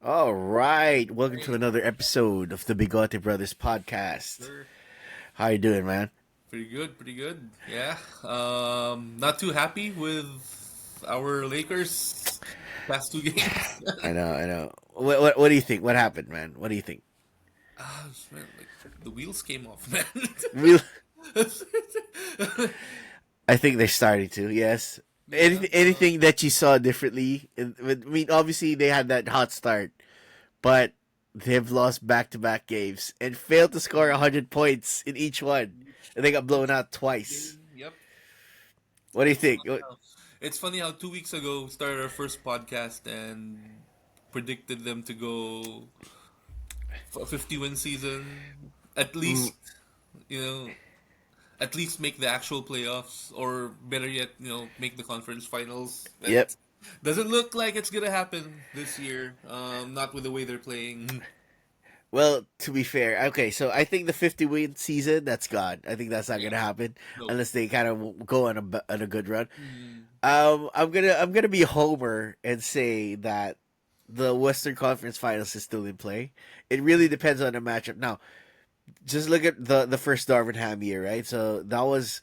All right, welcome to Hey, another episode of the Bigote Brothers podcast. sure. How you doing, man? Pretty good, pretty good. Yeah. Not too happy with our Lakers past two games. I know, I know. What do you think? What happened, man? What do you think? Man, like the wheels came off, man. We, I think they're starting to. Yes. Yeah. Anything that you saw differently? I mean, obviously they had that hot start, but they've lost back-to-back games and failed to score 100 points in each one, and they got blown out twice. Yep. What do you It's think? funny how it's funny how 2 weeks ago we started our first podcast and predicted them to go for a 50-win season, at Mm, least you know at least make the actual playoffs, or better yet, make the conference finals. But yep. doesn't look like it's gonna happen this year. Not with the way they're playing. Well, to be fair, okay, so I think the 50 win season that's gone. I think that's not Yeah, gonna happen no. unless they kind of go on a good run. Mm, I'm gonna be a homer and say that the Western Conference Finals is still in play. It really depends on the matchup. Now, just look at the first Darvin Ham year, right? So that was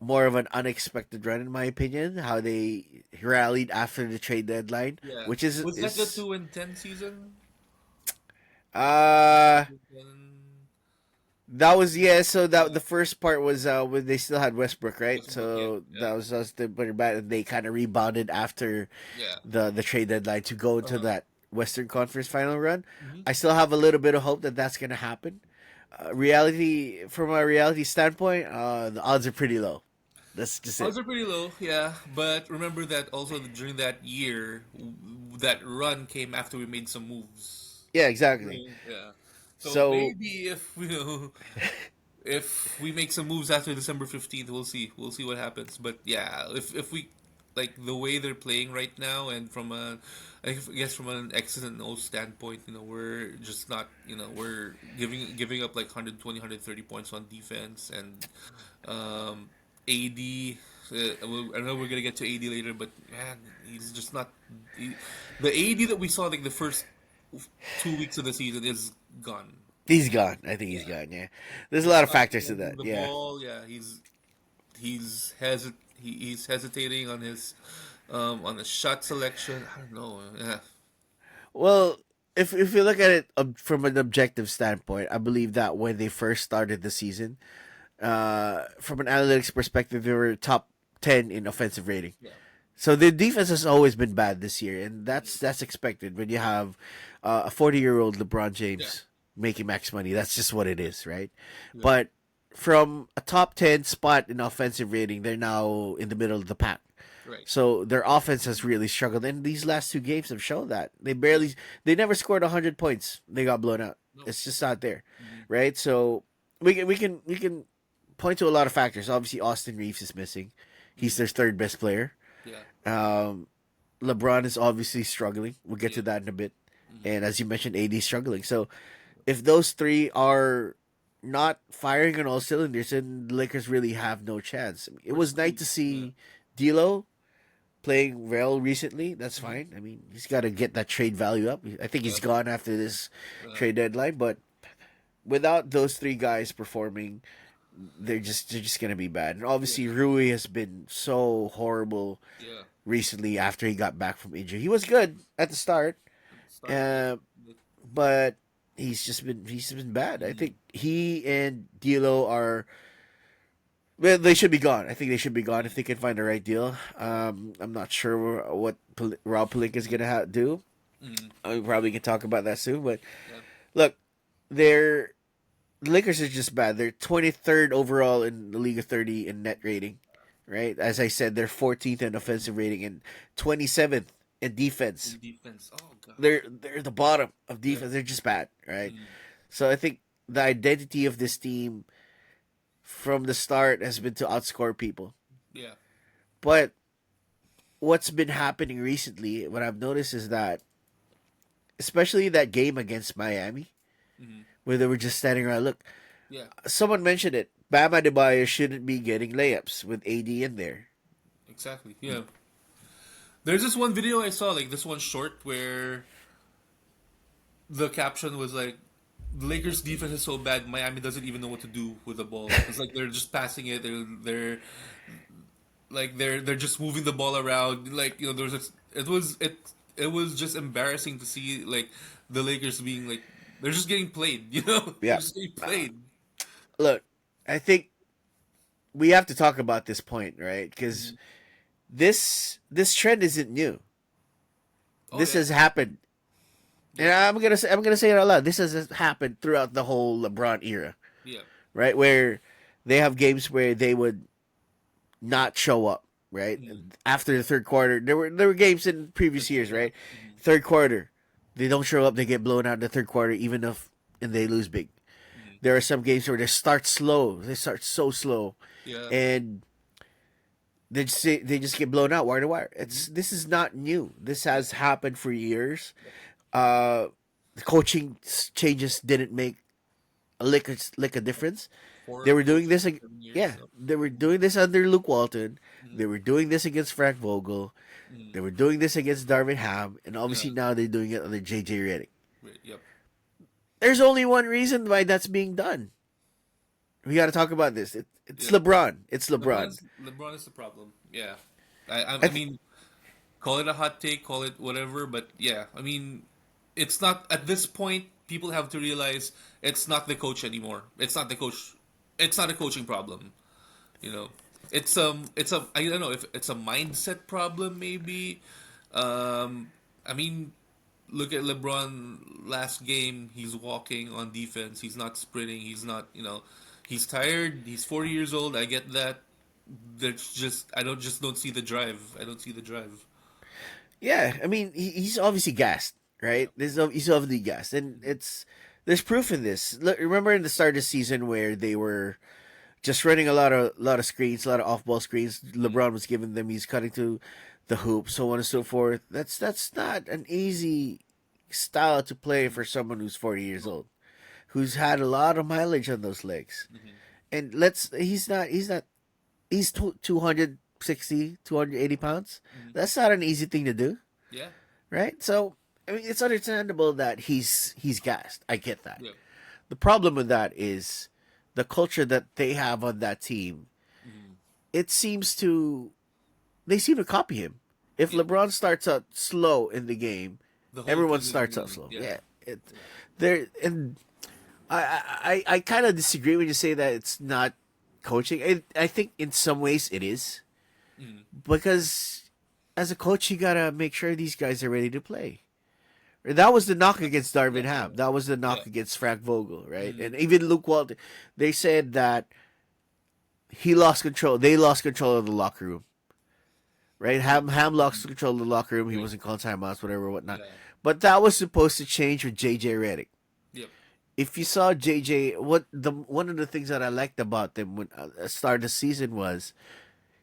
more of an unexpected run, in my opinion. How they rallied after the trade deadline, yeah. which is Was that the is 2-10 season? uh 2-10 that was yeah. So that the first part was when they still had Westbrook, right? Westbrook, yeah, So yeah, that was us the better bat, and they kind of rebounded after yeah. the trade deadline to go into Uh, that Western Conference final run. mhm. I still have a little bit of hope that that's gonna happen. Reality, from a reality standpoint, the odds are pretty low. That's just it. Odds are pretty low, yeah. But remember that also during that year, that run came after we made some moves. Yeah, exactly. Yeah. So So maybe if if we make some moves after December 15th, we'll see. We'll see what happens. But yeah, if we like the way they're playing right now, and from a I guess from an X and O standpoint, we're just not, we're giving up like 120, points on defense, and um AD. I know we're gonna get to AD later, but man, he's just not. He, the AD that we saw like the first 2 weeks of the season is gone. he's gone. I think he's Yeah, gone. Yeah, there's a he's lot of not factors to that. handling the Yeah. ball. Yeah, he's hesitating on his shot selection. I don't know. Yeah, Well, if you look at it from an objective standpoint, I believe that when they first started the season, from an analytics perspective, they were top 10 in offensive rating. yeah, So the defense has always been bad this year, and that's expected when you have a 40-year-old LeBron yeah, James making max money. That's just what it is, right? yeah. But from a top 10 spot in offensive rating, they're now in the middle of the pack. Right. So their offense has really struggled, and these last two games have shown that they never scored 100 points. They got blown out. No. It's just not there, Mhm. right? So we can point to a lot of factors. Obviously, Austin Reeves is missing. He's Mhm. their third best player. Yeah. Um, LeBron is obviously struggling. We'll get to Yeah. that in a bit. Mhm. And as you mentioned, AD is struggling. So if those three are not firing on all cylinders, then the Lakers really have no chance. It We're was nice screwed. to Yeah. see D'Lo playing well recently. That's Mhm. fine. I mean, he's got to get that trade value up. I think he's Yeah. gone after this Uh, trade deadline, but without those three guys performing, they're just gonna be bad. And yeah. obviously, Rui has been so horrible Yeah. recently after he got back from injury. He was good at the start, At the start, yeah. uh, But, but he's just been bad. I mhm. think he and D'Lo are, well, they should be gone. I think they should be gone if they can find the right deal. I'm not sure what Rob Pelinka is gonna do. Mhm. We probably can talk about that soon. But Yeah. look, they're the Lakers are just bad. They're 23rd overall in the league of 30 in net rating, right? As I said, they're 14th in offensive rating and 27th in defense. In defense. Oh God. They're the bottom of Yeah. defense. They're just bad, right? Mhm. So I think the identity of this team from the start has been to outscore people. Yeah. But what's been happening recently, what I've noticed is that, especially that game against Miami, Mhm. where they were just standing around. Look, Yeah. someone mentioned it. Bam Adebayo shouldn't be getting layups with AD in there. Exactly. Yeah. There's this one video I saw, like this one short, where the caption was like, the Lakers defense is so bad, Miami doesn't even know what to do with the ball. It's like they're just passing it. They're just moving the ball around. Like, there was it was just embarrassing to see like the Lakers being like they're just getting played. They're Yeah. just getting played. Look, I think we have to talk about this point, right? Because Mhm. this trend isn't new. Oh This yeah, has happened, and yeah, I'm gonna say it out loud. This has happened throughout the whole LeBron era, yeah. right? Where they have games where they would not show up, right? Mhm. After the third quarter, there were games in previous years, Yeah. right? Mhm. Third quarter, they don't show up, they get blown out in the third quarter, even if and they lose big. Mhm. There are some games where they start slow, they start so slow, Yeah. and they just get blown out wire to wire. Mhm. This is not new. This Yeah. has happened for years. Yep. The coaching changes didn't make a lick of difference. They Four were doing coaches this. in 7 years. Yeah, So. they were doing this under Luke Walton. Mhm. They were doing this against Frank Vogel. Mhm. They were doing this against Darvin Ham, and Yeah. obviously now they're doing it under JJ Redick. Right. Yep. There's only one reason why that's being done. We got to talk about this. It's Yep. LeBron. It's LeBron. LeBron is the problem. Yeah. I I th- mean, call it a hot take, call it whatever, but yeah, I mean, it's not at this point. People have to realize it's not the coach anymore. It's not the coach. It's not a coaching problem. You know, it's a I don't know if it's a mindset problem maybe. I mean, look at LeBron last game. He's walking on defense. He's not sprinting. He's not. He's tired. He's 40 years old. I get that. There's just I don't see the drive. I don't see the drive. yeah, I mean he's obviously gassed, Yeah. right? He's obviously gassed, and there's proof in this. Remember in the start of the season where they were just running a lot of screens, a lot of off ball screens. Mm-hmm. LeBron was giving them. He's cutting to the hoop, so on and so forth. That's not an easy style to play for someone who's 40 years No. old, who's had a lot of mileage on those legs. Mm-hmm. And he's 260, 280 pounds. Mm-hmm. That's not an easy thing to do, Yeah. right? So I mean, it's understandable that he's gassed. I get that. Yeah. The problem with that is the culture that they have on that team. Mm-hmm. It seems to they seem to copy him. If Yeah. LeBron starts out slow in the game, The whole everyone team is starts out doing. slow. Yeah. Yeah, it Yeah. there and I kind of disagree when you say that it's not coaching. I think in some ways it is Mm-hmm. because as a coach you gotta make sure these guys are ready to play. That was the knock against Yeah. Darvin Ham. That was the Yeah. knock against Frank Vogel, right? Mm-hmm. And even Luke Walton. They said that he lost control. They lost control of the locker room, right? Ham lost control of the locker room. He Right. wasn't calling timeouts, whatever, whatnot. Yeah. But that was supposed to change with JJ Redick. Yep. If you saw JJ, one of the things that I liked about them when start of the season was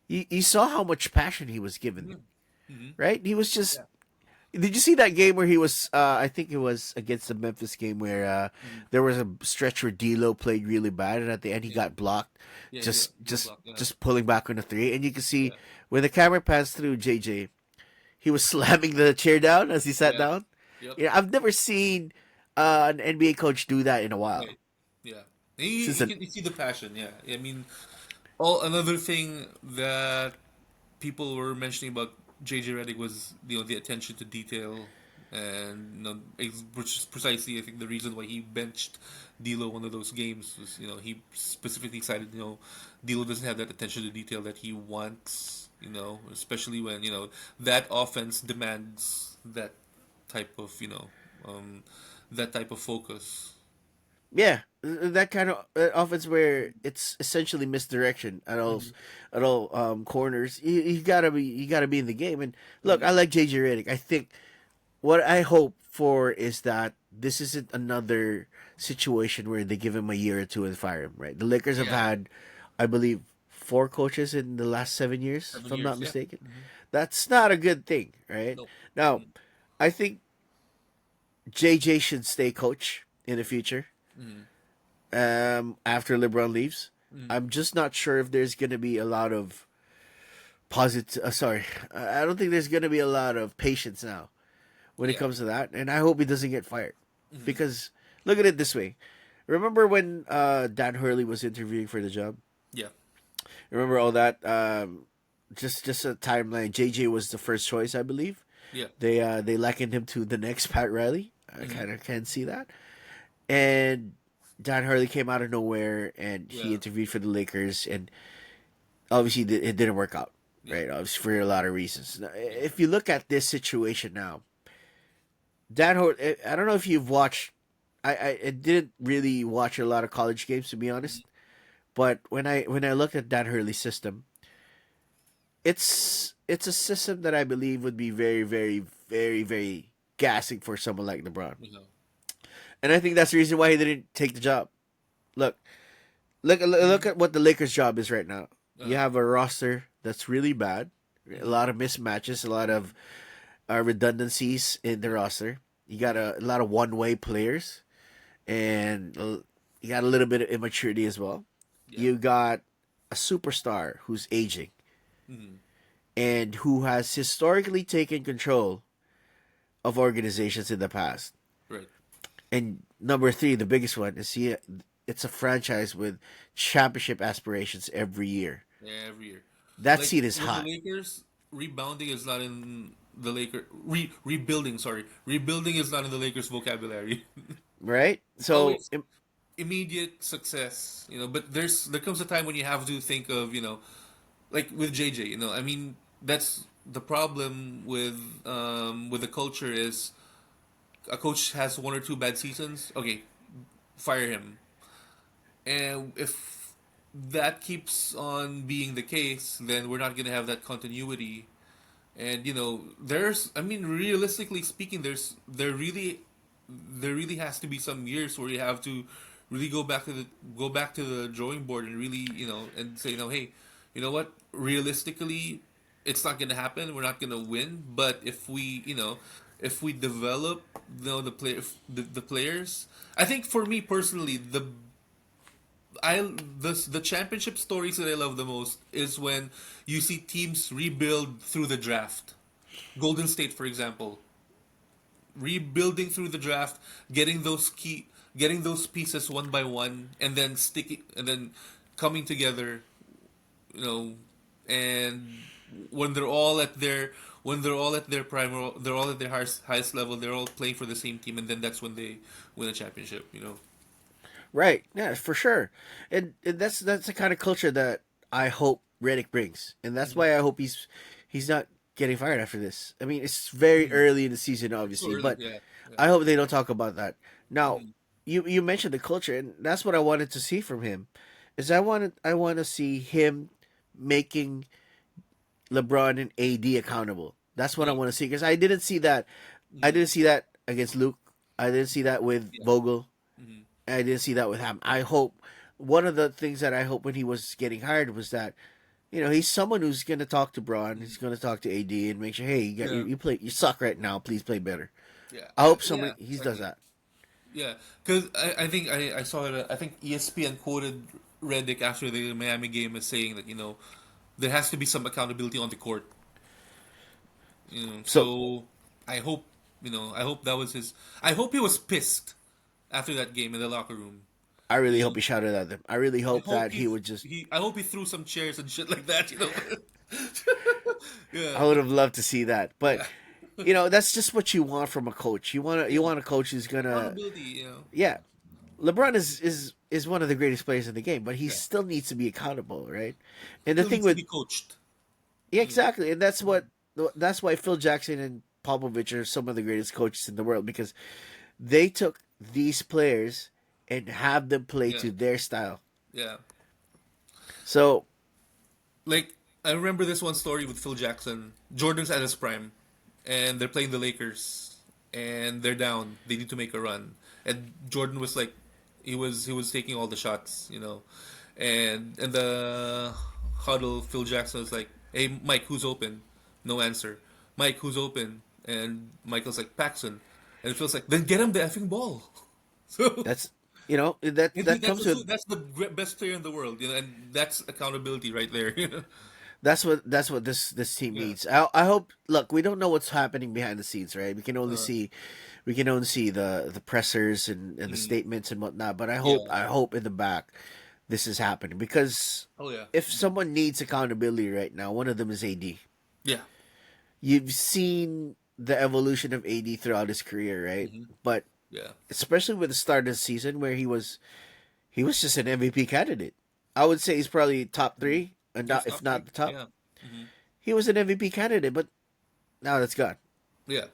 you saw how much passion he was given them, Mm-hmm. right? He was just. Yeah. Did you see that game where he was? I think it was against the Memphis game where Mm-hmm. there was a stretch where D'Lo played really bad, and at the end he Yeah. got blocked, Yeah. just Yeah. just Block, yeah. just pulling back on the three, and you can see Yeah. when the camera passed through JJ, he was slamming the chair down as he sat Yeah. down. Yep. Yeah, I've never seen an NBA coach do that in a while. Right. Yeah. You, Since you can you see the passion. Yeah. I mean, another thing that people were mentioning about JJ Redick was the attention to detail, and which is precisely I think the reason why he benched D'Lo one of those games was he specifically cited D'Lo doesn't have that attention to detail that he wants, especially when that offense demands type of you know um, that type of focus. Yeah, that kind of offense where it's essentially misdirection at all, Mm-hmm. corners. You gotta be in the game. And look, Mm-hmm. I like JJ Redick. I think what I hope for is that this isn't another situation where they give him a year or two and fire him. Right? The Lakers have Yeah, had, I believe, 4 coaches in the last 7 years, if 7 I'm years. not Yeah. mistaken. Mm-hmm. That's not a good thing, right? No. Now, Mm-hmm. I think JJ should stay coach in the future Mm-hmm. after LeBron leaves. Mm-hmm. I'm just not sure if there's going to be a lot of positive. Sorry, I don't think there's going to be a lot of patience now when it Yeah. comes to that, and I hope he doesn't get fired. Because look at it this way. Remember when Dan Hurley was interviewing for the job? Yeah. Remember all that? Just a timeline. JJ was the first choice, I believe. Yeah. They likened him to the next Pat Riley. I Hmm. kind of can see that. And Dan Hurley came out of nowhere and he Yeah. interviewed for the Lakers, and obviously it didn't work out, Yeah. right? Obviously for a lot of reasons. Now, if you look at this situation now, Dan Hurley, I don't know if you've watched. I didn't really watch a lot of college games, to be honest. But when I looked at Dan Hurley's system, it's a system that I believe would be very, very, very, very gassing for someone like LeBron. You know. And I think that's the reason why he didn't take the job. Look, look at what the Lakers' job is right now. You Uh, have a roster that's really bad, a lot of mismatches, a lot of redundancies in the roster. You got a lot of one-way players, and you got a little bit of immaturity as well. yeah. You got a superstar who's aging Hmm. and who has historically taken control of organizations in the past. Right. And number three, the biggest one is it's a franchise with championship aspirations every year. Yeah, every year. That Like seat is with the hot, Lakers, rebounding is not in the rebuilding. Sorry, rebuilding is not in the Lakers' vocabulary. right? It's So always immediate success, but there comes a time when you have to think of, like with JJ. I mean, that's the problem with the culture is a coach has one or two bad seasons. Okay, fire him. And if that keeps on being the case, then we're not gonna have that continuity. And I mean, realistically speaking, there really has to be some years where you have to really go back to the drawing board and really and say, hey, you know what? Realistically, it's not gonna happen. We're not gonna win. But if we develop the players, I think for me personally, the championship stories that I love the most is when you see teams rebuild through the draft. Golden State, for example, rebuilding through the draft, getting those pieces one by one, and then sticking, and then coming together, you know, and when they're all at their prime, or they're all at their highest level, they're all playing for the same team, and then that's when they win a championship. right, yeah, for sure, and that's the kind of culture that I hope Redick brings, and that's Mhm. why I hope he's not getting fired after this. I mean, it's very Mhm. early in the season, So obviously, early, but yeah, yeah. I hope they don't talk about that now. Mhm. You mentioned the culture, and that's what I wanted to see from him. Is I want to see him making LeBron and AD accountable. That's what I Yeah, want to see because I didn't see that. I mhm. didn't see that against Luke. I didn't see that with Yeah, Vogel. mhm. I didn't see that with Ham. I hope one of the things that I hope when he was getting hired was that he's someone who's going to talk to Braun, he's going to talk to AD and make sure, hey, Yeah, you play, you suck right now, please play better. yeah, I hope yeah, someone he does exactly. that. Yeah, because I think I saw it. I think ESPN quoted Reddick after the Miami game as saying that there has to be some accountability on the court. So So I hope that was his. I hope he was pissed after that game in the locker room. I really You hope know, he shouted at them. I really I hope hope that he would just. I hope he threw some chairs and shit like that. Yeah, I would have loved to see that, but yeah. that's just what you want from a coach. You Yeah. want a coach who's gonna, Accountability. yeah. LeBron is one of the greatest players in the game, but he Yeah. still needs to be accountable, right? And the Still thing needs to with be coached. yeah, You know. exactly, and that's why Phil Jackson and Popovich are some of the greatest coaches in the world because they took these players and have them play Yeah. to their style. Yeah. So Like I remember this one story with Phil Jackson. Jordan's at his prime, and they're playing the Lakers, and they're down. They need to make a run, and Jordan was like, he was taking all the shots, and in the huddle, Phil Jackson was like, "Hey, Mike, who's open?" No answer. Mike, who's open? And Michael's like, Paxson, and it feels like, then get him the effing ball. So that's that and that that's comes with that's the best player in the world, and that's accountability right there. That's what this team Yeah. needs. I hope. Look, we don't know what's happening behind the scenes, right? Uh, We can only see the pressers and the mm, statements and whatnot. But yeah. I hope in the back this is happening because Oh yeah. if someone needs accountability right now, one of them is AD. Yeah. You've seen the evolution of AD throughout his career, right? Hmm. But Yeah. especially with the start of the season where he was just an MVP candidate. I would say he's probably top Hmm. three, and He's not if top not three. the top. Yeah. Hmm. He was an MVP candidate, but now that's gone. Yeah.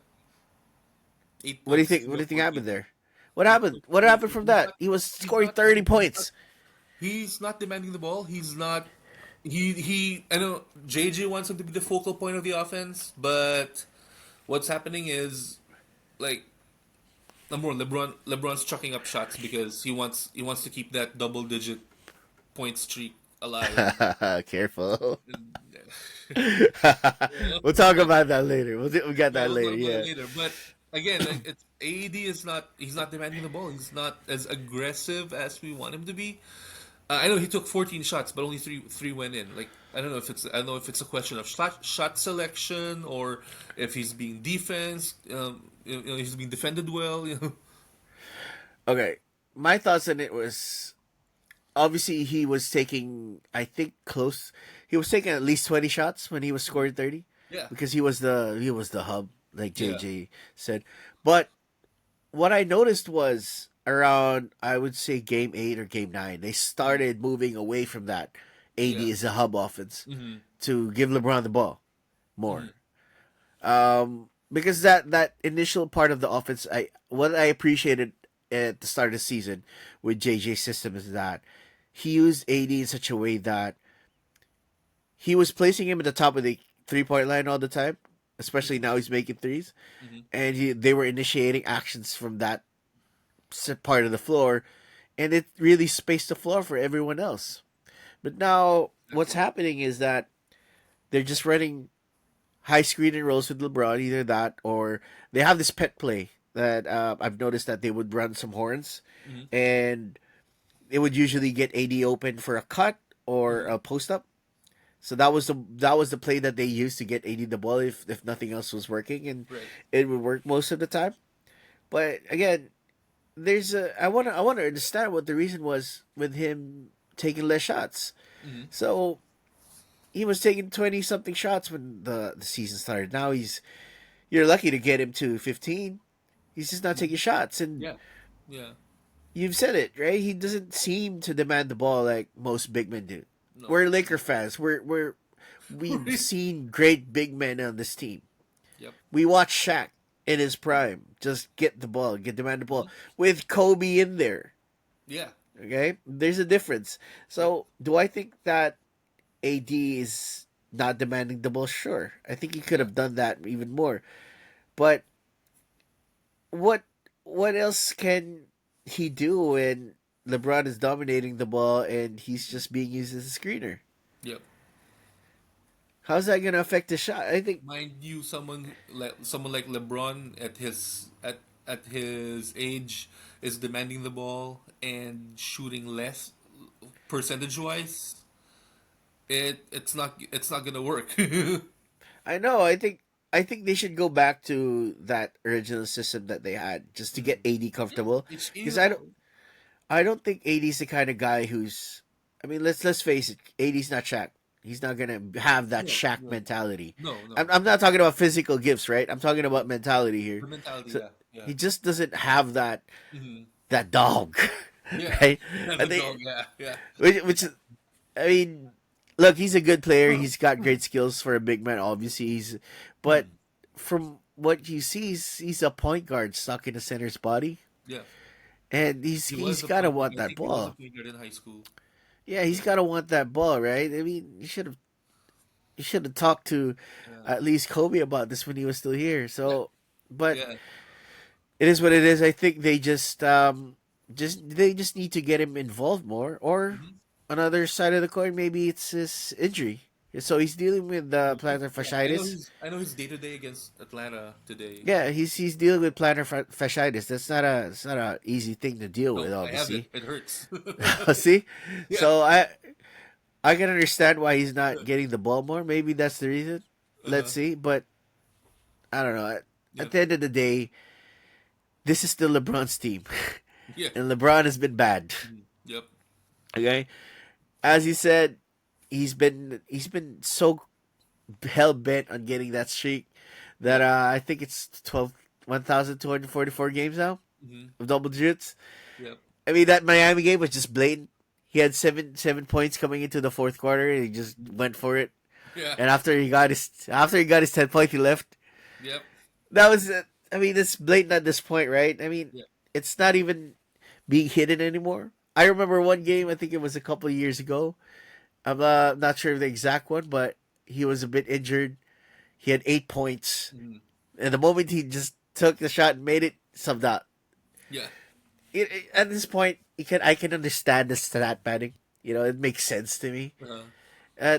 Eight What do you points. think? You What do got you think happened 14. there? What Eight happened? points. What happened from He's that? not. He was He's scoring not. 30 He's not. points. He's not demanding the ball. He's not. He. I know JJ wants him to be the focal point of the offense, but what's happening is like number one, LeBron's chucking up shots because he wants to keep that double digit point streak alive. Careful. Yeah. We'll talk about that later. We got Yeah, that we'll later. talk about it Yeah. later. But again, like, it's AD is not he's not demanding the ball. He's not as aggressive as we want him to be. I know he took 14 shots, but only three went in. Like I don't know if it's a question of shot selection or if he's being defense. He's being defended well. You know. Okay. My thoughts on it was obviously he was taking I think close. He was taking at least 20 shots when he was scoring 30 Yeah, because he was the hub like yeah, JJ said. But what I noticed was around I would say game 8 or game 9 they started moving away from that yeah. AD as a hub offense Hmm. to give LeBron the ball more. Hmm. Because that initial part of the offense, what I appreciated at the start of the season with JJ's system is that he used AD in such a way that he was placing him at the top of the 3 point line all the time. Especially now he's making threes, Hmm. and they were initiating actions from that part of the floor, and it really spaced the floor for everyone else. But now what's Exactly. happening is that they're just running high screen and rolls with LeBron, either that or they have this pet play that I've noticed that they would run some horns, Hmm. and it would usually get AD open for a cut or Hmm. a post up. So that was the play that they used to get AD the ball if nothing else was working, and Right. it would work most of the time. But again, there's a I want to understand what the reason was with him taking less shots. Hmm. So he was taking 20 something shots when the season started. Now you're lucky to get him to 15. He's just not taking shots, and Yeah. Yeah. you've said it, right? He doesn't seem to demand the ball like most big men do. No. We're Laker fans. We've seen great big men on this team. Yep. We watched Shaq in his prime just get the ball, get demand the ball with Kobe in there. Yeah. Okay, there's a difference. Yep. So do I think that AD is not demanding the ball? Sure, I think he could Yeah. have done that even more. But what what else can he do when LeBron is dominating the ball and he's just being used as a screener? Yep. How's that gonna affect the shot? I think Mind you, someone like LeBron at his age is demanding the ball and shooting less percentage wise. It's not gonna work. I know. I think they should go back to that original system that they had just to get Mm. AD Yeah, comfortable. he's Because a pro. I don't think AD's the kind of guy who's. I mean, let's face it. AD's not Shaq. He's not gonna have that No, Shaq no, mentality. no, no. I'm not talking about physical gifts, right? I'm talking about mentality here. The mentality, So yeah, yeah, he just doesn't have hmm that dog, yeah. right? Yeah, I the dog, think yeah, yeah. which is, I mean, look, he's a good player. He's got great skills for a big man. Obviously, but Mhm. from what you see, he's a point guard stuck in the center's body, Yeah. and He he's was a gotta point. want I that think he was a ball. point guard in high school. Yeah, he's gotta want that ball, right? I mean, you should have talked to Yeah, at least Kobe about this when he was still here. yeah, So, but yeah. it is what it is. I think they they just need to get him involved more. Or Hmm. another side of the coin, maybe it's his injury. So he's dealing with plantar Yeah, I know fasciitis. his day to day against Atlanta today. Yeah, he's dealing with plantar fasciitis. It's not a easy thing to deal with, No, I have it. obviously. It hurts. See, Yeah. so I can understand why he's not getting the ball more. Maybe that's the reason. Let's Uh-huh. see, but I don't know. At Yep. the end of the day, this is still LeBron's team, Yeah. and LeBron has been bad. Yep. Okay, as you said, he's been so hell bent on getting that streak that Yep. I think it's 1,244 games now hmm of double digits. Yep. I mean, that Miami game was just blatant. He had seven points coming into the fourth quarter, and he just went for it. Yeah. And after he got his 10 point, he left. Yep. That was, I mean, it's blatant at this point, right? I mean, Yep. it's not even being hidden anymore. I remember one game. I think it was a couple of years ago. I'm not sure of the exact one, but he was a bit injured. He had 8 points, hmm and the moment he just took the shot and made it, subbed out. Yeah. At this point, I can understand the stat padding. It makes sense to me. Uh-huh. Uh,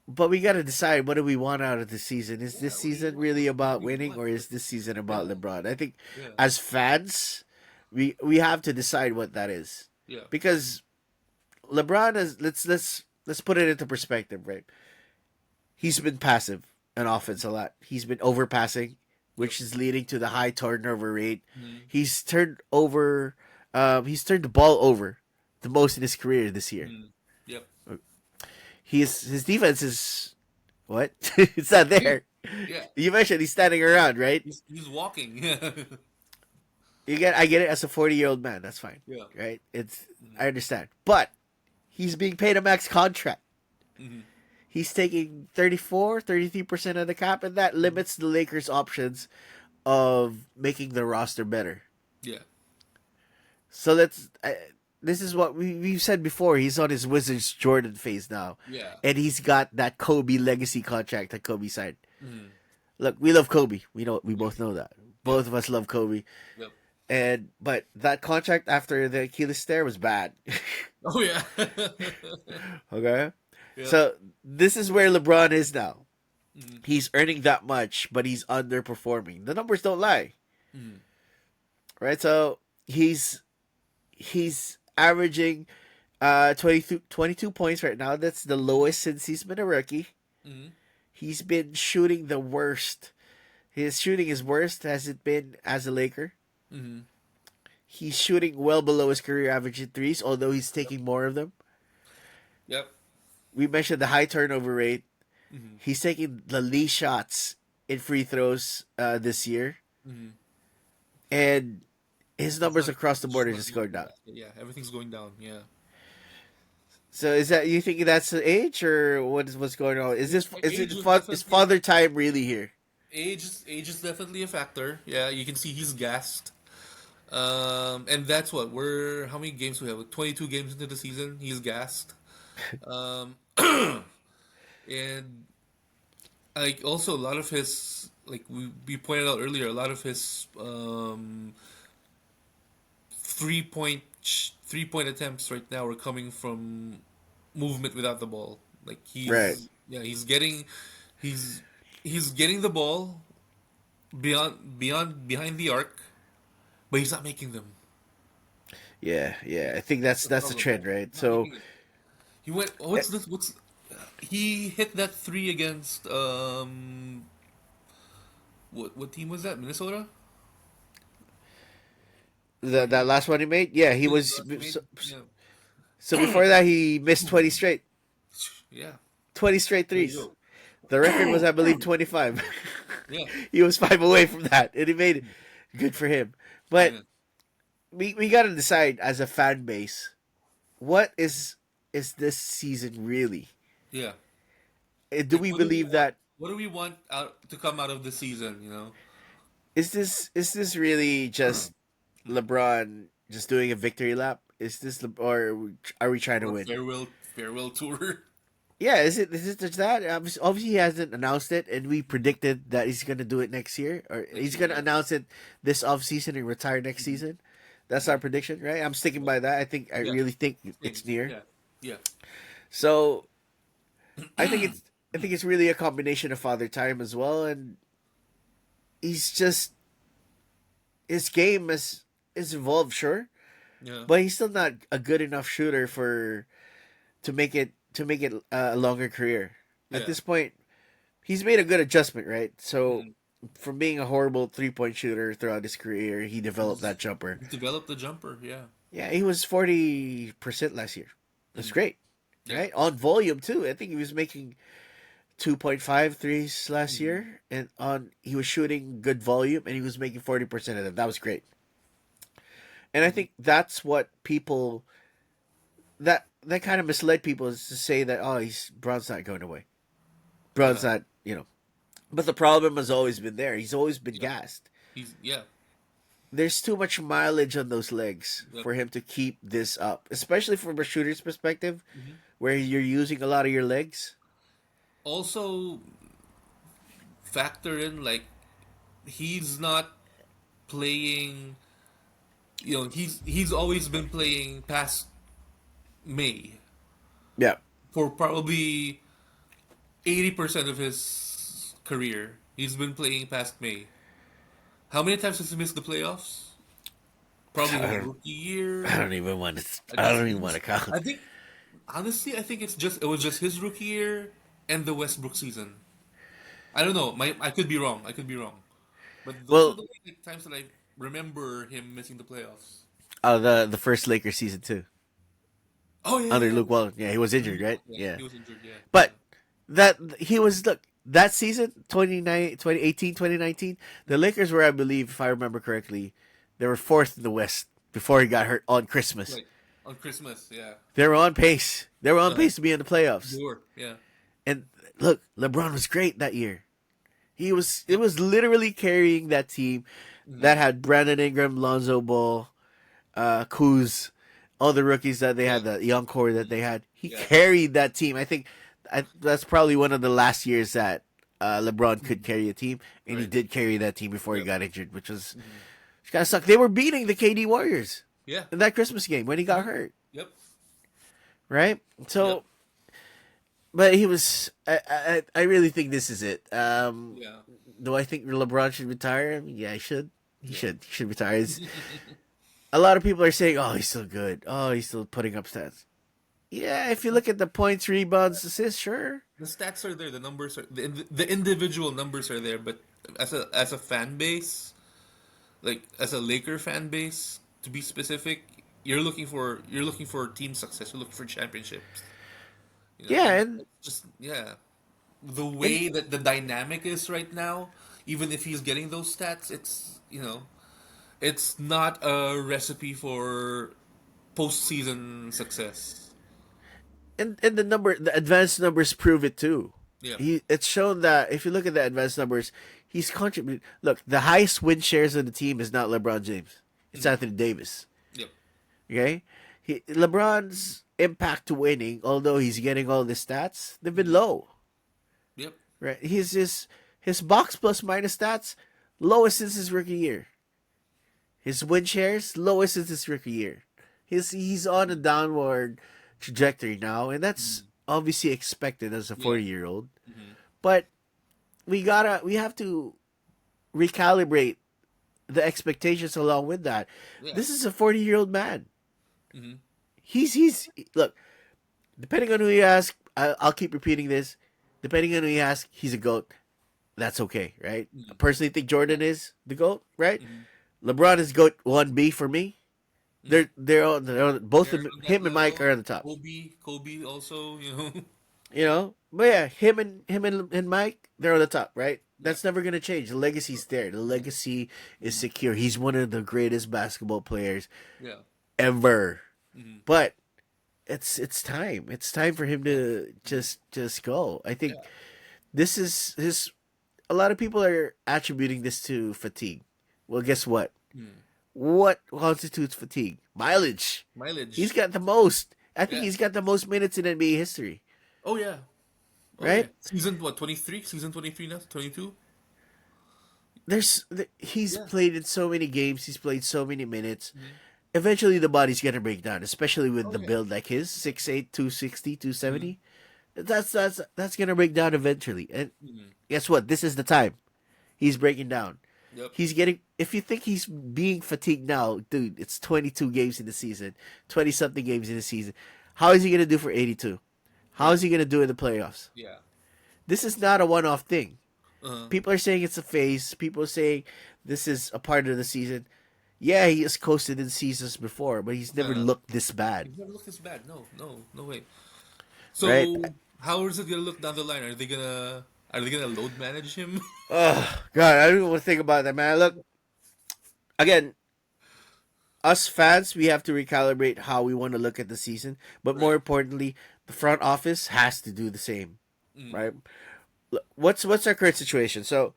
but we got to decide, what do we want out of the season? Is Yeah. this What do you season want? really What about do you winning, want? or is this season about Yeah. LeBron? I think Yeah. as fans, we have to decide what that is, Yeah. because LeBron is, let's put it into perspective, right? He's been passive on offense a lot. He's been overpassing, Yep. which is leading to the high turnover rate. hmm He's turned over, he's turned the ball over the most in his career this year. hmm Yep. His defense is what? It's not there. Yeah. You mentioned he's standing around, right? He's walking. Yeah. I get it as a 40-year-old man. That's fine, Yeah. right? It's hmm I understand, but he's being paid a max contract. hmm He's taking 33% of the cap, and that limits the Lakers' options of making the roster better. Yeah. So this is what we've said before. He's on his Wizards Jordan phase now, Yeah. and he's got that Kobe legacy contract that Kobe signed. hmm Look, we love Kobe. We Yeah. both know that. Yep. Both of us love Kobe, Yep. but that contract after the Achilles tear was bad. Oh yeah. Okay, Yep. so this is where LeBron is now. hmm He's earning that much, but he's underperforming. The numbers don't lie, hmm right? So he's averaging 22 points right now. That's the lowest since he's been a rookie. hmm He's been shooting the worst. His shooting is worst has it been as a Laker. hmm He's shooting well below his career average in threes, although he's Yep. taking more of them. Yep. We mentioned the high turnover rate. hmm He's taking the least shots in free throws this year, hmm and his He's numbers not. across the He's just board are not just getting going to the down. basket. Yeah. Everything's going down. Yeah. So is that, you think that's the age, or what's going on? Age is Is definitely father time really here? age is definitely a factor. Yeah, you can see he's gassed. And that's what we're how many games we have? 22 games into the season. He's gassed. Um, and like also a lot of his like we pointed out earlier, a lot of his 3 point attempts right now are coming from movement without the ball. Like Right. he's he's getting the ball behind the arc, but he's not making them. Yeah, yeah. I think That's that's the that's the problem. trend, right? He's not So making it. He went. eh, What's this? What's he hit that three against? What team was that? Minnesota. that last one he made, yeah, he Yeah, was. the last he made. Yeah, So before that, he missed 20 straight, yeah. 20 straight There you threes. go. The record was, I believe, 25. Yeah, He was five away from that, and he made it. Good for him. But yeah, we got to decide as a fan base, what is this season really? yeah. Do Like, we what do we believe want? that, What do we want out to come out of the season? You know. is this really just LeBron just doing a victory lap? Is this or are we trying to Or win? farewell tour. Yeah, is it just that? Obviously, he hasn't announced it, and we predicted that he's gonna do it next year, or Next he's year, gonna yeah. announce it this off season and retire next Mhm, season. That's our mhm. prediction, right? I'm sticking by that. I Yeah, really think same. it's near. Yeah, yeah. So I think it's really a combination of father time as well, and he's just his game is evolved, sure, Yeah. but he's still not a good enough shooter for to make it to make it a longer career. At Yeah. this point, he's made a good adjustment, right? So Mm. from being a horrible 3-point shooter throughout his career, he developed He's, that jumper. he's developed the jumper. Yeah. Yeah, he was 40% last year. That's Mm. great, Yeah. right? On volume too. I think he was making 2.5 threes last Mm. year, and on he was shooting good volume, and he was making 40% of them. That was great, and I Mm. think that's what people that kind of misled people is to say that he's Braun's not going away. Braun's Yeah. not, But the problem has always been there. He's always been Yep. gassed. He's yeah. There's too much mileage on those legs Yep. for him to keep this up, especially from a shooter's perspective, Hmm. where you're using a lot of your legs. Also, factor in like he's not playing. He's always been playing past May Yeah, for probably 80% of his career. He's been playing past May. How many times has he missed the playoffs? Probably I his don't, rookie year. I don't even want to. I I guess don't even want to count. I think honestly, I think it was just his rookie year and the Westbrook season. I don't know. I could be wrong. I could be wrong. But those are Well, the only like, times that I remember him missing the playoffs. the first Lakers season too, Oh yeah, under yeah, Luke Walton. Yeah, he was yeah. injured, right? Yeah, Yeah, he was injured. Yeah, yeah. but that he was look that season 2018, 2019. The Lakers were, I believe, if I remember correctly, they were fourth in the West before he got hurt on Christmas. Right on Christmas. Yeah, They were on pace. They were on uh, pace to be in the playoffs. they were. Yeah, And look, LeBron was great that year. It was literally carrying that team hmm that had Brandon Ingram, Lonzo Ball, Kuz, all the rookies that they yeah, had, the young core that they had. He yeah. carried that team. I think that's probably one of the last years that LeBron could carry a team, and he Right. did carry that team before he Yep. got injured, which was hmm kind of sucked. They were beating the KD Warriors Yeah. in that Christmas game when he got hmm hurt, Yep. right? Yep. So, but he was. I really think this is it. Yeah. Do I think LeBron should retire? I mean, yeah, he should. He Yeah. should. He should retire. A lot of people are saying, "Oh, he's still good. Oh, he's still putting up stats." Yeah, if you look at the points, rebounds, assists, sure. The stats are there. The numbers are the individual numbers are there. But as a fan base, like as a Laker fan base, to be specific, you're looking for team success. You're looking for championships. Yeah, And and just yeah, the and way that the dynamic is right now, even if he's getting those stats, it's not a recipe for postseason success. and the advanced numbers prove it too. Yeah. It's shown that if you look at the advanced numbers, he's contributed. Look, the highest win shares of the team is not LeBron James. It's Mhm. Anthony Davis. Yep. Okay, LeBron's impact to winning, although he's getting all the stats, they've been low. Yep. Right, his box plus minus stats lowest since his rookie year. His win shares lowest since his rookie year. He's on a downward trajectory now, and that's Mhm. obviously expected as a Yeah. 40-year-old. hmm But we have to recalibrate the expectations along with that. Yeah. This is a 40-year-old man. hmm He's look. Depending on who you ask, I'll keep repeating this. Depending on who you ask, he's a goat. That's okay, right? I hmm personally think Jordan is the goat, right? hmm LeBron is goat 1B for me. hmm They're both They're of them, on that him and Mike level. are on the top. Kobe also, But yeah, him and Mike, they're on the top, right? Yeah. That's never gonna change. The legacy's there. The legacy is hmm secure. He's one of the greatest basketball players Yeah. ever. hmm But it's time. It's time for him to just go. I think Yeah. this is his. A lot of people are attributing this to fatigue. Well, guess what? Mm. What constitutes fatigue? Mileage. He's Mileage. got the most. I think Yeah. he's got the most minutes in NBA history, Oh yeah. Oh yeah. right? Season what? 23. Season 23 now. 22. He's Yeah. played in so many games. He's played so many minutes. hmm Eventually, the body's gonna break down, especially with Oh the yeah. build like his 6'8", 260, two hmm seventy. That's gonna break down eventually. And hmm guess what? This is the time. He's breaking down. Yep. He's getting. If you think he's being fatigued now, dude, it's 22 games in the season, 20 something games in the season. How is he gonna do for 82? How is he gonna do in the playoffs? Yeah. This is not a one-off thing. Uh, People are saying it's a phase. People are saying this is a part of the season. Yeah, he has coasted in seasons before, but he's never uh, looked this bad, it never looked this bad. No, no, no way. right? So how is it gonna look down the line? Are they gonna load manage him? Oh God, I don't even want to think about that, man. Look, again, us fans, we have to recalibrate how we want to look at the season, but more Right. importantly, the front office has to do the same, Mm. right? What's our current situation? So,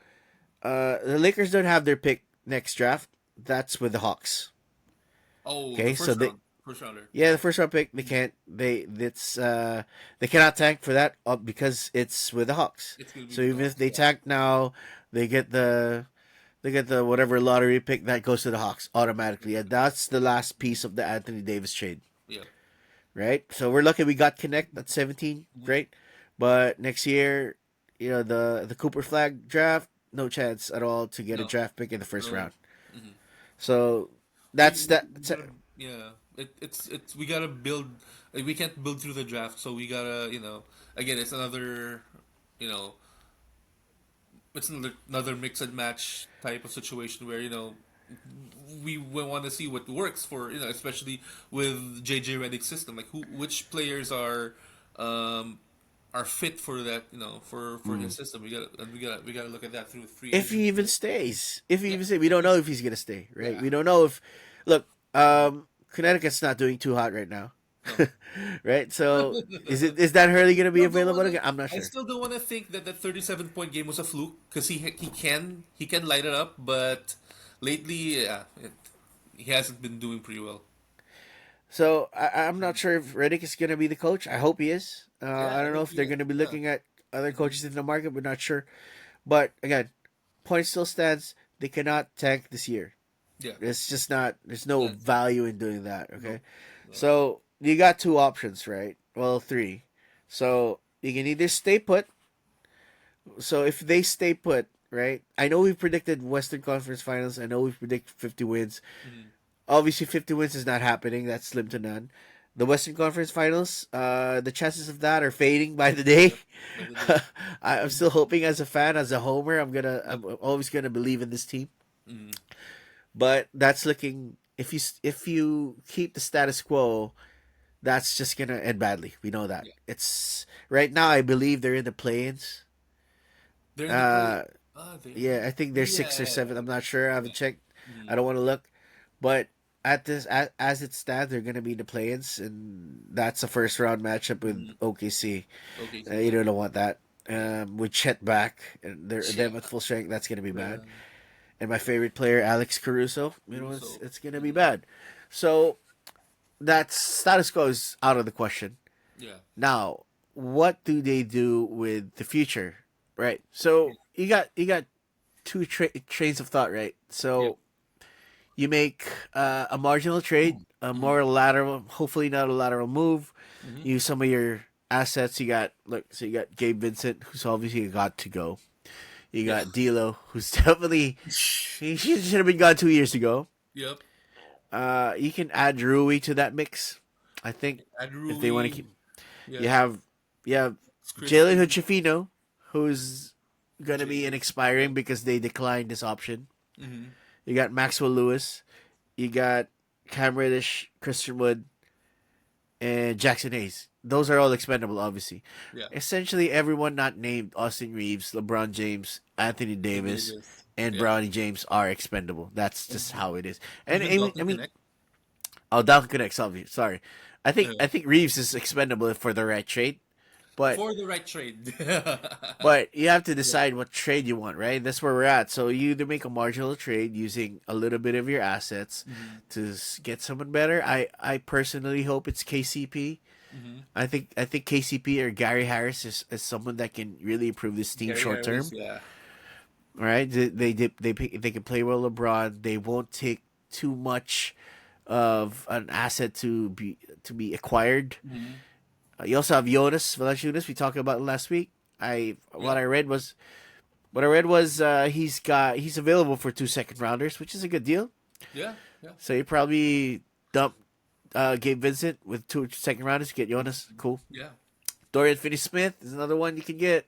the Lakers don't have their pick next draft. That's with the Hawks. Oh, the Okay, so first they round, first rounder. yeah, the first round pick they can't they cannot tank for that because it's with the Hawks. It's gonna be So with the even if Hawks. they Yeah. tank now, they get the they get the whatever lottery pick that goes to the Hawks automatically, and that's the last piece of the Anthony Davis trade, Yeah. right? So we're lucky we got Connect at 17, Mhm. great, but next year, the Cooper Flag draft, no chance at all to get a No. draft pick in the first No. round. Hmm. So We, that's we, that. we gotta, yeah. It's we gotta build. Like, we can't build through the draft, so we gotta, again, it's another, you know, it's another mix and match type of situation where we want to see what works for, especially with JJ Redick's system, like which players um are fit for that, for his system. We gotta look at that through free If he agents. even stays. If he Yeah, even stays, we don't know if he's gonna stay, right? yeah, We don't know if look, Connecticut's not doing too hot right now. no. Right? So is that Hurley gonna be Still don't available wanna. again? I'm not I sure. still don't want to think that that 37-point game was a fluke because he can light it up, but lately, yeah, he hasn't been doing pretty well. So I'm not sure if Reddick is gonna be the coach. I hope he is. Yeah, I I don't know hope if he they're is. gonna be Yeah. looking at other Mhm. coaches in the market. We're not sure. But again, point still stands. They cannot tank this year. Yeah. It's just not. There's no Yeah. value in doing that. No. Okay. No. So you got two options, right? Well, three. So you can either stay put. So if they stay put, right? I know we've predicted Western Conference Finals. I know we've predicted 50 wins. Mhm. Obviously, 50 wins is not happening. That's slim to none. The Western Conference Finals, the chances of that are fading by the day. Yep. By the day. I'm still hoping as a fan, as a homer, I'm always gonna believe in this team. Mhm. But that's looking if you keep the status quo, that's just gonna end badly. We know that. Yeah. It's right now. I believe they're in the play-ins. They're in the play. Uh, Ah, they. yeah, I think they're Yeah. six or seven. I'm not sure. I haven't Yeah. checked. I Mhm. don't want to look, but as it stands, they're gonna be in the play-ins, and that's a first round matchup with Mhm. OKC. Okay. So You yeah. don't want that. With Chet back and Yeah. them at full strength, that's gonna be bad. Yeah. And my favorite player, Alex Caruso, it's Caruso. it's gonna be Mhm. bad. So that status quo is out of the question. Yeah. Now, what do they do with the future? Right. So you got two trains of thought, right? Yep. So you make a marginal trade, a Mhm. more lateral, hopefully not a lateral move. Mhm. Use some of your assets. So you got Gabe Vincent, who's obviously got to go. You Yeah. got D'Lo, who's definitely he should have been gone 2 years ago. Yep. You can add Rui to that mix. I think if they want to Adrui. keep, you Yeah. have you have It's Jalen Christie. Hood-Schifino, who's gonna be an Jalen. Yep. expiring because they declined this option. Mhm. You got Maxwell Lewis. You got Cam Reddish, Christian Wood, and Jackson Hayes. Those are all expendable, obviously. Yeah. Essentially, everyone not named Austin Reeves, LeBron James, Anthony Anthony Davis, Davis. and Yeah. Bronny James are expendable. That's just And how it is. And even I Dalton mean, Connect. oh, Dalton connects, obviously. Sorry, I think Yeah. I think Reeves is expendable for the right trade, but For the right trade. you have to Yeah. decide what trade you want, right? That's where we're at. So you either make a marginal trade using a little bit of your assets Mhm. to get someone better. I personally hope it's KCP. Mhm. I think KCP or Gary Harris is someone that can really improve this team Gary short Harris. term. Yeah. Right? They can play well LeBron. They won't take too much of an asset to be acquired. Mhm. You also have Jonas Valanciunas. We talked about last week. I what Yep. I read was he's available for 2 second rounders, which is a good deal. Yeah. Yeah. So you probably dump Gabe Vincent with 2 second rounders to get Jonas. Cool. Yeah. Dorian Finney-Smith is another one you can get.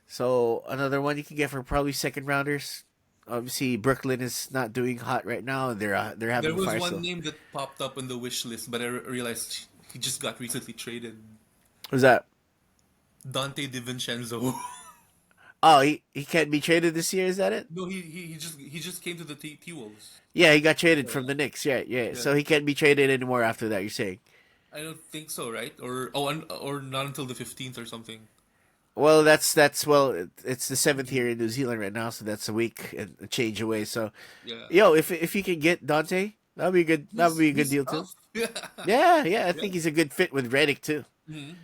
So another one you can get for probably second rounders. Obviously, Brooklyn is not doing hot right now, and they're There having a was fire one sale. name that popped up on the wish list, but I realized he just got recently traded. Who's that? Dante DiVincenzo. Oh, he can't be traded this year. Is that it? No, he just came to the T Wolves. Yeah, he got traded Yeah, from the Knicks. Yeah, yeah. yeah. So he can't be traded anymore after that. You're saying? I don't think so, right? Or not until the 15th or something. Well, it's the seventh here in New Zealand right now, so that's a week and a change away. So, Yeah, yo, if you can get Dante, that'd be good. That would be a good he's deal too. tough. Yeah, Yeah, yeah. I yeah. think he's a good fit with Reddick too. Mhm.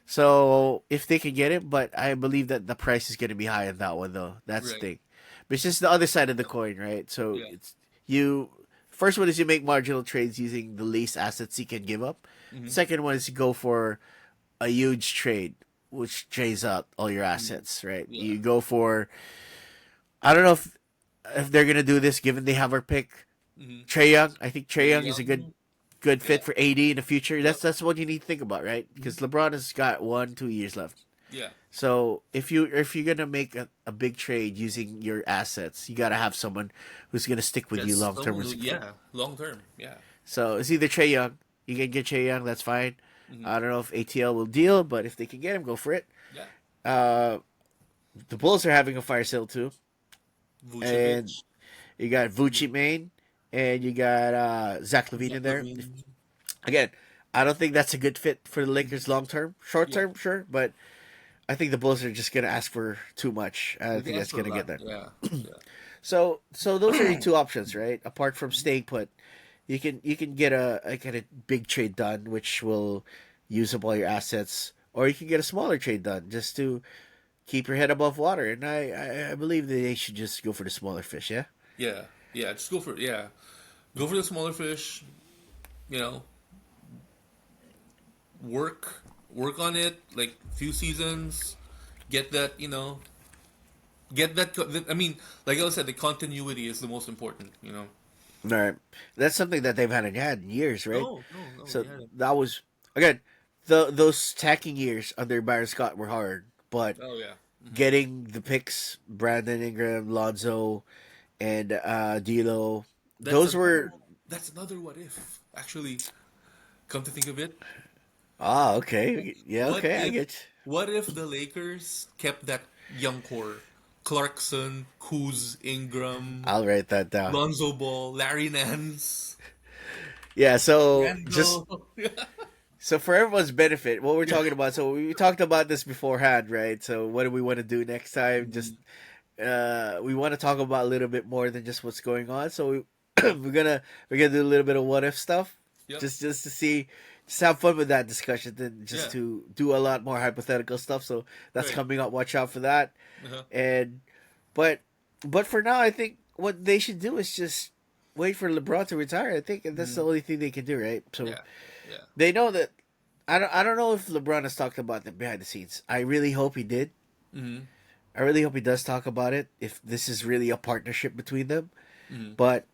So if they can get him, but I believe that the price is going to be high on that one though. That's the Right. thing. But it's just the other side of the coin, right? So Yeah. it's you. First one is you make marginal trades using the least assets you can give up. Hmm. Second one is you go for a huge trade, which trades out all your Hmm. assets, right? Yeah. You go for I don't know if they're gonna do this given they have our pick. Hmm. Trey Young, I think Trey Trae Young is a Young. good Yeah. fit for AD in the future. Yep. That's what you need to think about, right? Because LeBron has got 1 2 years left. Yeah. So if you're gonna make a big trade using your assets, you gotta have someone who's gonna stick with you That's long term. yeah, long term. Yeah. So it's either Trey Young. You can get Trey Young, that's fine. Hmm. I don't know if ATL will deal, but if they can get him, go for it. Yeah. Uh, the Bulls are having a fire sale too, and Vucevic. you got Vucci Main, and you got Zach Levine in Zach there. LaVine. Again, I don't think that's a good fit for the Lakers long term. Short Yeah. term, sure, but I think the Bulls are just gonna ask for too much. I They don't can think ask that's for a gonna get lot. there. Yeah. Yeah. So those are your two options, right? Apart from staying put, you can get a big trade done, which will use up all your assets, or you can get a smaller trade done just to keep your head above water. And I believe that they should just go for the smaller fish. Yeah. Yeah. Yeah. Just go for yeah. Go for the smaller fish. You know, work on it like few seasons. Get that. Get that. I mean, like I said, the continuity is the most important. All right. That's something that they've had in years, right? No, no, no. So Yeah. that was again, those tacking years under Byron Scott were hard, but Oh yeah. getting the picks, Brandon Ingram, Lonzo, and D'Lo, That's those another. were That's another what if. Actually, come to think of it, okay. Yeah, what okay, I if get you. what if the Lakers kept that young core? Clarkson, Kuz, Ingram, I'll write that down. Lonzo Ball, Larry Nance, Yeah, Randall. so for everyone's benefit, what we're talking about. So we talked about this beforehand, right? So what do we want to do next time? Just we want to talk about a little bit more than just what's going on. So we're gonna do a little bit of what if stuff, Yep. just to see, just have fun with that discussion, then just Yeah. to do a lot more hypothetical stuff. So that's Right. coming up. Watch out for that. Uh-huh. And but but for now, I think what they should do is just wait for LeBron to retire. I think that's the only thing they can do, right? So Yeah. Yeah. they know that. I don't know if LeBron has talked about that behind the scenes. I really hope he did. Hmm. I really hope he does talk about it. If this is really a partnership between them, Hmm. but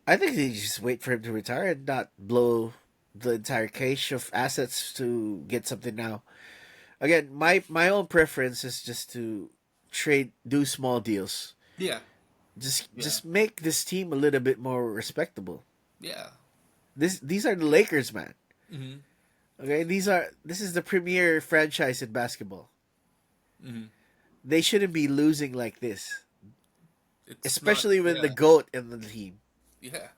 I think they just wait for him to retire and not blow the entire cache of assets to get something now. Again, my own preference is just to do small deals. Yeah. Just Yeah. just make this team a little bit more respectable. Yeah. These are the Lakers, man. Hmm. Okay, this is the premier franchise in basketball. Hmm. They shouldn't be losing like this, It's not. especially with the Yeah. GOAT in the team. Yeah.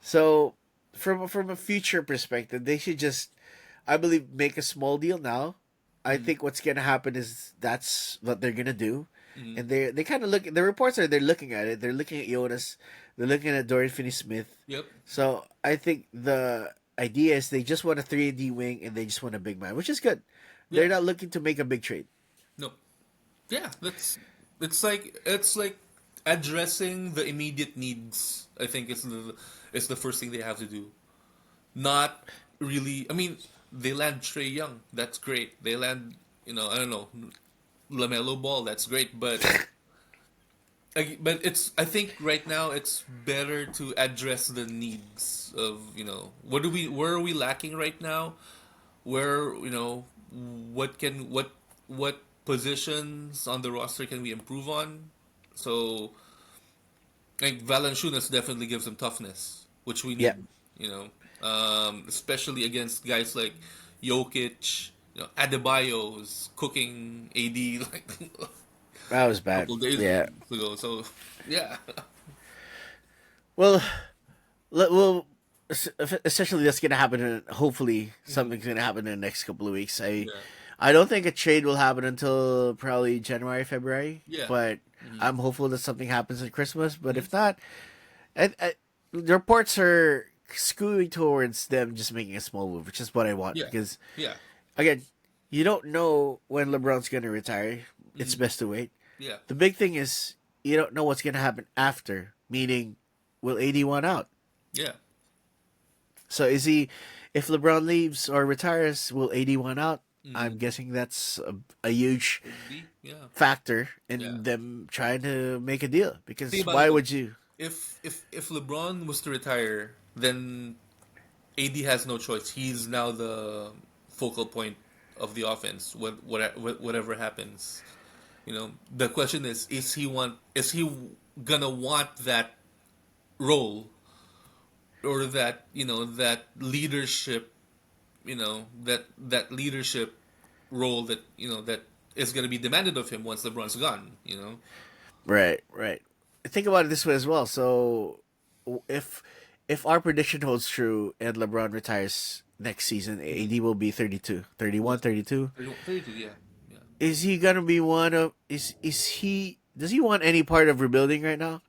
So, from a future perspective, they should just, I believe, make a small deal now. I think what's gonna happen is that's what they're gonna do, Hmm. and they kind of look. The reports are they're looking at it. They're looking at Jonas. They're looking at Dorian Finney-Smith. Yep. So I think the idea is they just want a 3-and-D wing and they just want a big man, which is good. They're Yeah. not looking to make a big trade. No. Yeah. It's like addressing the immediate needs. I think is the first thing they have to do. Not really. I mean, they land Trey Young. That's great. They land. I don't know, Lamelo Ball. That's great. But it's. I think right now it's better to address the needs of. Where are we lacking right now? where what positions on the roster can we improve on? So like Valanciunas definitely gives them toughness, which we Yeah, need. You know, especially against guys like Jokic. Adebayo is cooking AD like that was a bad. couple days Yeah. ago. So yeah, Well, well, essentially that's gonna happen. Hopefully, Mhm. something's gonna happen in the next couple of weeks. Yeah, I don't think a trade will happen until probably January, February. yeah. But Hmm. I'm hopeful that something happens at Christmas. But Hmm. if not, the reports are skewing towards them just making a small move, which is what I want. Yeah, Because yeah. again, you don't know when LeBron's gonna retire. It's Hmm. best to wait. Yeah, The big thing is you don't know what's gonna happen after. Meaning, will AD want out? yeah. So is he? If LeBron leaves or retires, will AD want out? I'm Hmm. guessing that's a huge Could be. Yeah, factor yeah. in them trying to make a deal. Think Because about it why though. would you? If LeBron was to retire, then AD has no choice. He's now the focal point of the offense. Whatever happens, the question is he gonna want that role or that leadership, that leadership role that is gonna be demanded of him once LeBron's gone. Right, right. Think about it this way as well. So if if our prediction holds true and LeBron retires next season, Mhm. AD will be 32, Yeah, 31, 32. 32, yeah, yeah. Is he gonna be one of? Is he? Does he want any part of rebuilding right now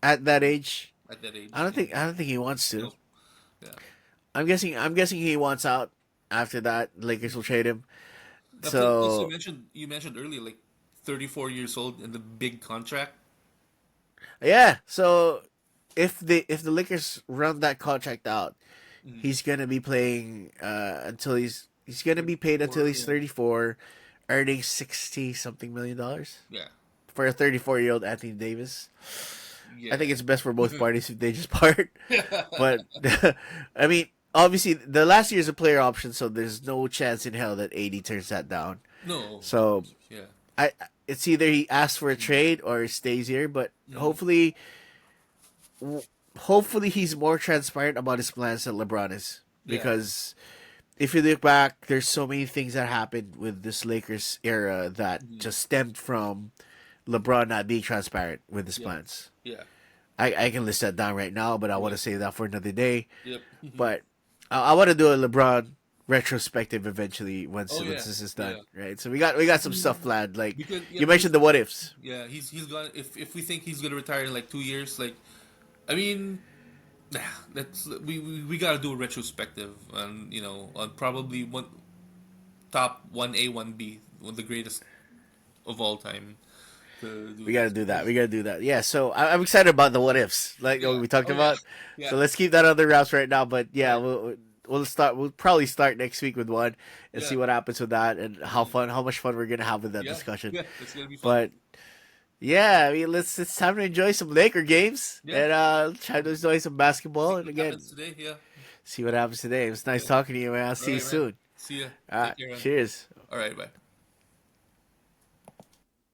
at that age? At that I age, don't think. I don't think he wants to. nope, yeah. I'm guessing. I'm guessing he wants out. After that, Lakers will trade him. Plus, you So mentioned you mentioned earlier, like 34 years old and the big contract. yeah. So if the Lakers run that contract out, Mm. he's gonna be playing until he's gonna be paid until 34, he's yeah, 34, earning 60 something million dollars yeah, for a 34-year-old Anthony Davis. I think yeah, it's best for both parties if they just part. yeah. But I mean, obviously the last year is a player option, so there's no chance in hell that AD turns that down. No, of So course, yeah. I it's either he asks for a trade or he stays here. But Mm. hopefully he's more transparent about his plans than LeBron is, Yeah, because if you look back, there's so many things that happened with this Lakers era that mm. just stemmed from LeBron not being transparent with his Yeah, plans. yeah, I can list that down right now, but I want yeah, to save that for another day. yep. But I want to do a LeBron retrospective eventually Oh once yeah, this is done, yeah. right? So we got some stuff planned. Like Yeah, you mentioned the what ifs. yeah, he's gonna if we think he's gonna retire in like 2 years, like I mean, that's we gotta do a retrospective on probably one top 1A 1B, one of the greatest of all time to do We got to this. do that. We got to do that. Yeah. So I'm excited about the what ifs, like what Yeah. we talked Oh yeah. about. Yeah. So let's keep that on the wraps right now. But All yeah, right. we'll start. We'll probably start next week with one and Yeah. see what happens with that and Mhm. how much fun we're gonna have with that Yeah. discussion. Yeah. It's gonna be fun. But yeah, I mean, it's time to enjoy some Laker games Yeah. and try to enjoy some basketball. See And what again, happens today. Yeah. see what happens today. It was nice Yeah. talking to you, man. I'll All see you right, man. soon. See ya. All right, Take care, man. cheers. All right. Bye.